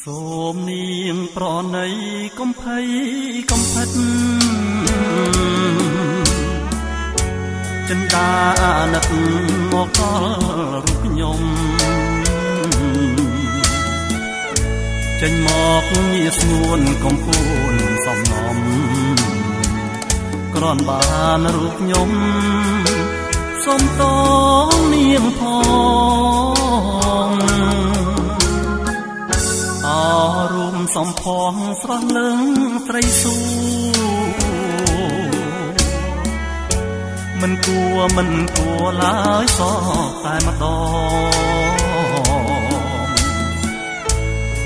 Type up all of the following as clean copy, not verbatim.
សូមនាងប្រណីកំភៃកំផិតចិន្តាណិតមកដល់រូបខ្ញុំចេញមកងាស្ងួនកំពូនសំណំគ្រាន់បានរូបខ្ញុំសូមតងនាងផងអរួមសំផងស្រស់លឹងត្រីស៊ូមិនគួរឡើយសោះតែម្ដង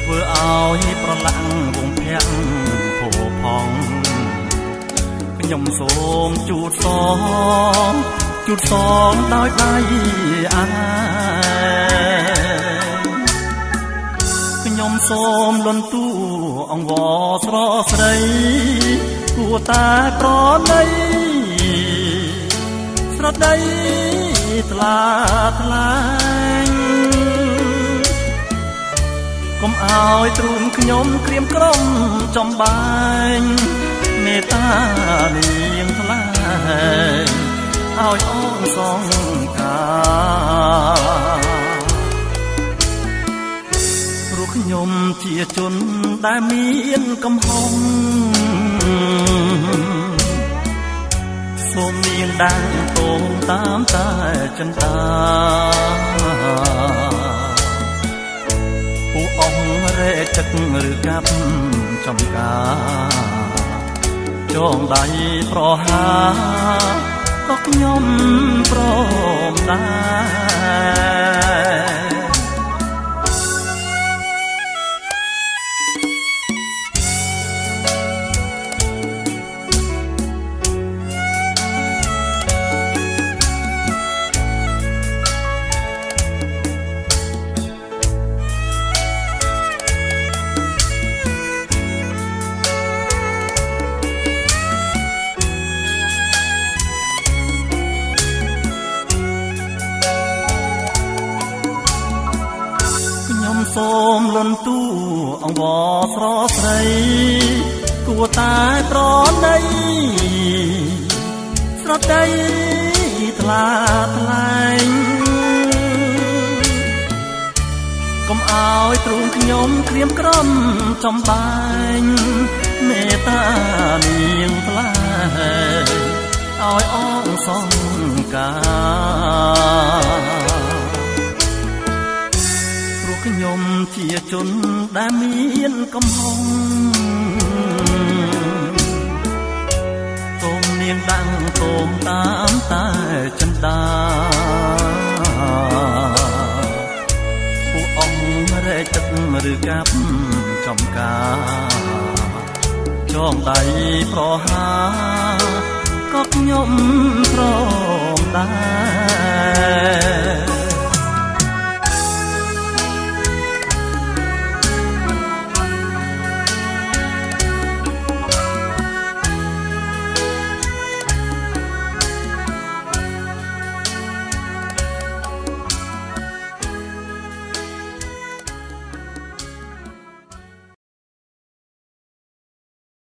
ធ្វើឲ្យប្រឡាំងវងភាក់ភោផងខ្ញុំសូមជូតសងដោយដៃអាខ្ញុំសូមលន់ទូអង្វរស្រស្រីគួរតែប្រណីស្រដីថ្លាថ្លែងកុំឲ្យទ្រូងខ្ញុំក្រៀមក្រំចំបែងមេត្តានាងថ្លែងឲ្យអងសងការព្រោះខ្ញុំជាជនដែលមានកំហុសសូមនាងដាំងតងតាមតែចិន្តាពួកអង្គរែកទឹកឬកាប់ចំការចងដៃប្រហាក៏ខ្ញុំព្រមដែរសូមលន់ទូអង្វរស្រស្រីគួរតែប្រណីស្រដីថ្លាថ្លែងកុំឲ្យទ្រូងខ្ញុំក្រៀមក្រំចំបែងមេត្តានាងថ្លែងឲ្យអងសងការខ្ញុំជាជនដែលមានកំហុសសូមនាងដាំងតងតាមតែចិន្តាពួកអង្គរែកទឹកឬកាប់ចំការចងដៃប្រហាក៏ខ្ញុំព្រមដែរ